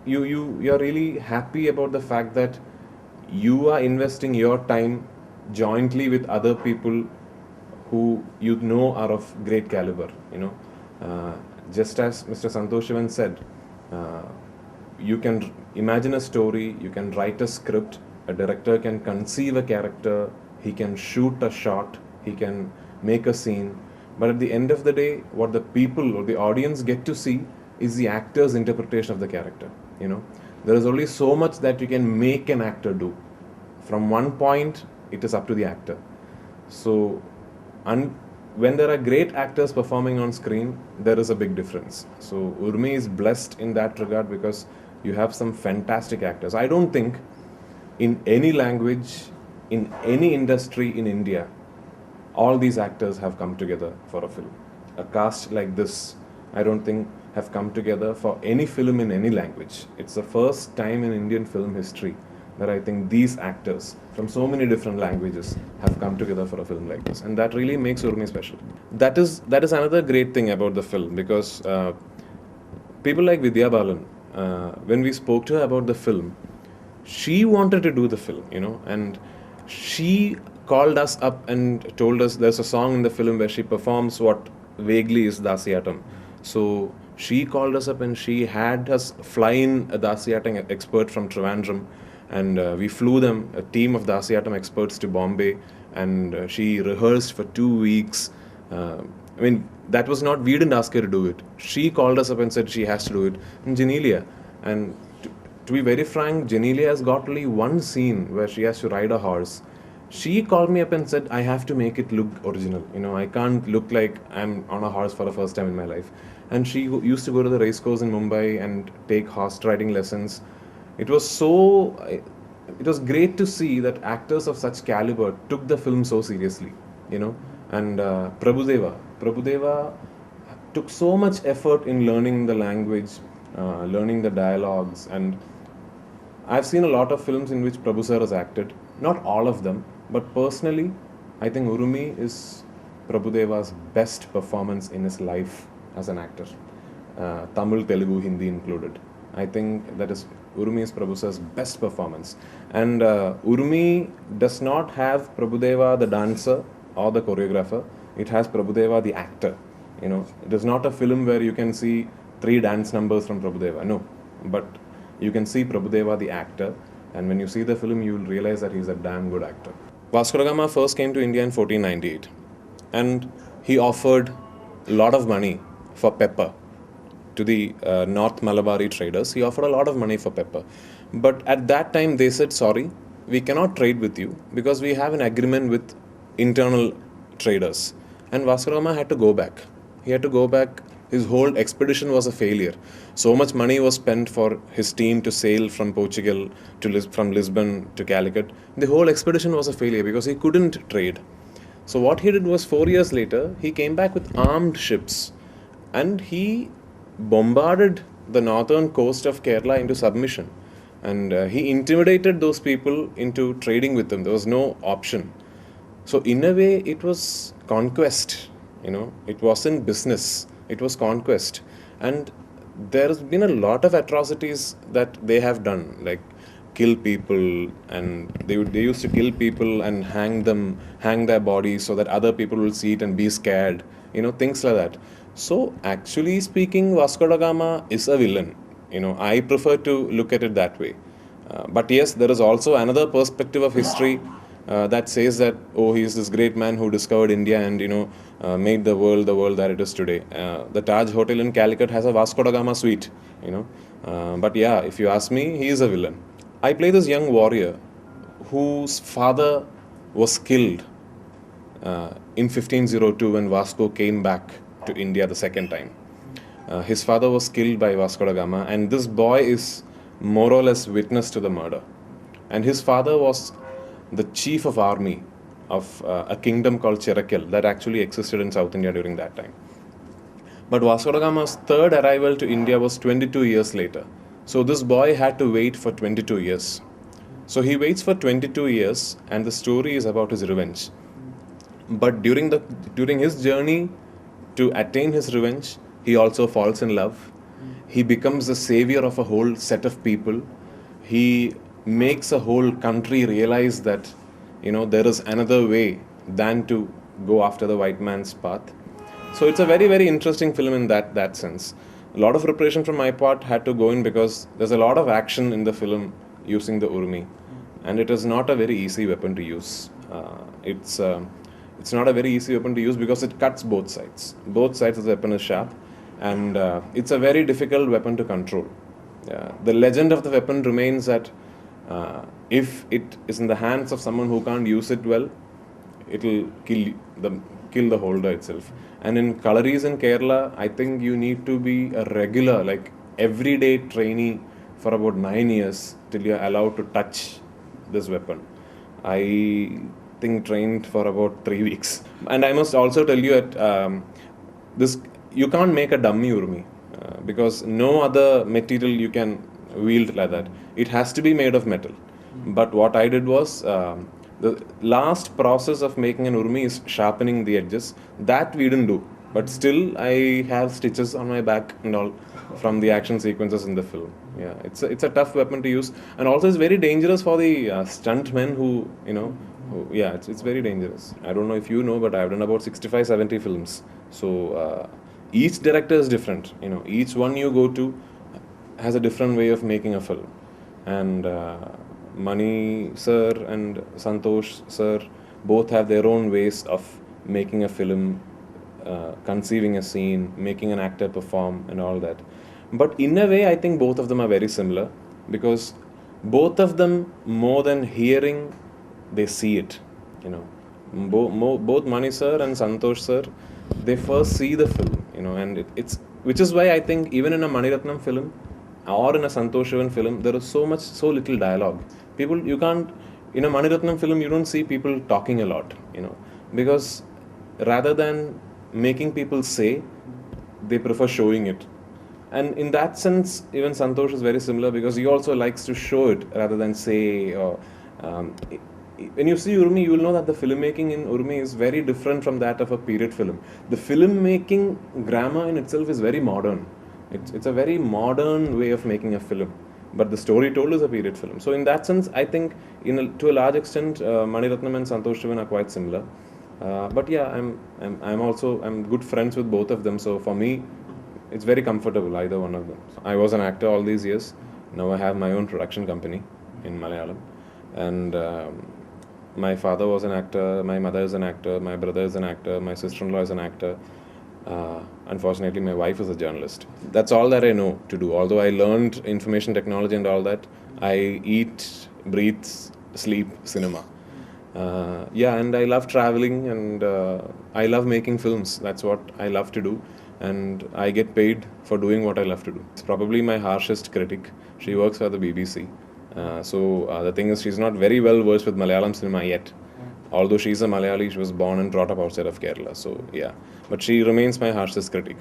you're really happy about the fact that you are investing your time jointly with other people who you know are of great caliber. Uh, just as Mr. Santoshivan said, uh, you can imagine a story, you can write a script, a director can conceive a character, he can shoot a shot, he can make a scene, but at the end of the day, what the people or the audience get to see is the actor's interpretation of the character. There is only so much that you can make an actor do. From one point, it is up to the actor. So, when there are great actors performing on screen, there is a big difference. So, Urmi is blessed in that regard because you have some fantastic actors. I don't think in any language, in any industry in India, all these actors have come together for a film. A cast like this, I don't think, have come together for any film in any language. It's the first time in Indian film history that I think these actors from so many different languages have come together for a film like this, and that really makes Urmi special. That is another great thing about the film, because people like Vidya Balan, when we spoke to her about the film, she wanted to do the film, and she called us up and told us there's a song in the film where she performs what vaguely is Dasiyatam. So she called us up and she had us fly in a Dasiyatam expert from Trivandrum, and we flew them, a team of Dasiyatam experts, to Bombay, and she rehearsed for 2 weeks. That was not, we didn't ask her to do it. She called us up and said she has to do it. And Genelia, and to be very frank, Genelia has got only one scene where she has to ride a horse. She called me up and said, I have to make it look original. I can't look like I'm on a horse for the first time in my life. And she used to go to the race course in Mumbai and take horse riding lessons. It was great to see that actors of such caliber took the film so seriously, And Prabhudeva took so much effort in learning the language, learning the dialogues, and I've seen a lot of films in which Prabhu sir has acted. Not all of them, but personally, I think Urumi is Prabhudeva's best performance in his life as an actor. Tamil, Telugu, Hindi included. I think that is Urumi is Prabhu sir's best performance. And Urumi does not have Prabhudeva the dancer or the choreographer. It has Prabhudeva the actor. It is not a film where you can see 3 dance numbers from Prabhudeva. No, but you can see Prabhudeva the actor, and when you see the film, you will realize that he's a damn good actor. Vasco da Gama first came to India in 1498, and he offered a lot of money for pepper to the North Malabari traders. He offered a lot of money for pepper, but at that time they said, sorry, we cannot trade with you because we have an agreement with internal traders. And Vasco da Gama had to go back. He had to go back. His whole expedition was a failure. So much money was spent for his team to sail from Portugal, from Lisbon to Calicut. The whole expedition was a failure because he couldn't trade. So what he did was, 4 years later, he came back with armed ships and he bombarded the northern coast of Kerala into submission. And he intimidated those people into trading with them. There was no option. So in a way, it was conquest. It wasn't business. It was conquest. And there's been a lot of atrocities that they have done, like kill people, and they used to kill people and hang their bodies so that other people will see it and be scared, things like that. So actually speaking, Vasco da Gama is a villain. I prefer to look at it that way. But yes, there is also another perspective of history that says that, he is this great man who discovered India and made the world that it is today. The Taj Hotel in Calicut has a Vasco da Gama suite. But yeah, if you ask me, he is a villain. I play this young warrior whose father was killed in 1502 when Vasco came back to India the second time. His father was killed by Vasco da Gama, and this boy is more or less witness to the murder. And his father was the chief of army of a kingdom called Cherakil that actually existed in South India during that time. But Vasco da Gama's third arrival to India was 22 years later. So this boy had to wait for 22 years. So he waits for 22 years, and the story is about his revenge. But during his journey to attain his revenge, he also falls in love. He becomes the savior of a whole set of people. He makes a whole country realize that, there is another way than to go after the white man's path. So it's a very, very interesting film in that sense. A lot of preparation from my part had to go in because there's a lot of action in the film using the Urumi, and it is not a very easy weapon to use. It's not a very easy weapon to use because it cuts both sides. Both sides of the weapon is sharp, and it's a very difficult weapon to control. The legend of the weapon remains that if it is in the hands of someone who can't use it well, it'll kill the holder itself. And in Kalaris in Kerala, I think you need to be a regular, like everyday trainee for about 9 years till you're allowed to touch this weapon. I think trained for about 3 weeks. And I must also tell you that this you can't make a dummy Urumi because no other material you can wield like that. It has to be made of metal. But what I did was the last process of making an Urumi is sharpening the edges. That we didn't do. But still, I have stitches on my back and all from the action sequences in the film. Yeah, it's a tough weapon to use, and also it's very dangerous for the stunt men who it's very dangerous. I don't know if you know, but I've done about 65, 70 films. So each director is different. Each one you go to has a different way of making a film, and Mani sir and Santosh sir both have their own ways of making a film, conceiving a scene, making an actor perform, and all that. But in a way, I think both of them are very similar because both of them, more than hearing, they see it. Both Mani sir and Santosh sir, they first see the film. And it's which is why I think even in a Mani Ratnam film or in a Santosh Sivan film, there is so little dialogue. You can't, in a Mani Ratnam film, you don't see people talking a lot, because rather than making people say, they prefer showing it. And in that sense, even Santosh is very similar because he also likes to show it rather than say. When you see Urumi, you will know that the filmmaking in Urumi is very different from that of a period film. The filmmaking grammar in itself is very modern. It's a very modern way of making a film. But the story told is a period film. So in that sense, I think to a large extent, Mani Ratnam and Santosh Sivan are quite similar. But yeah, I'm good friends with both of them. So for me, it's very comfortable, either one of them. So I was an actor all these years. Now I have my own production company in Malayalam. And my father was an actor, my mother is an actor, my brother is an actor, my sister-in-law is an actor. Unfortunately, my wife is a journalist. That's all that I know to do. Although I learned information technology and all that, I eat, breathe, sleep cinema. And I love traveling, and I love making films. That's what I love to do. And I get paid for doing what I love to do. It's probably my harshest critic. She works for the BBC. The thing is, she's not very well versed with Malayalam cinema yet. Although she's a Malayali, she was born and brought up outside of Kerala. So yeah, but she remains my harshest critic.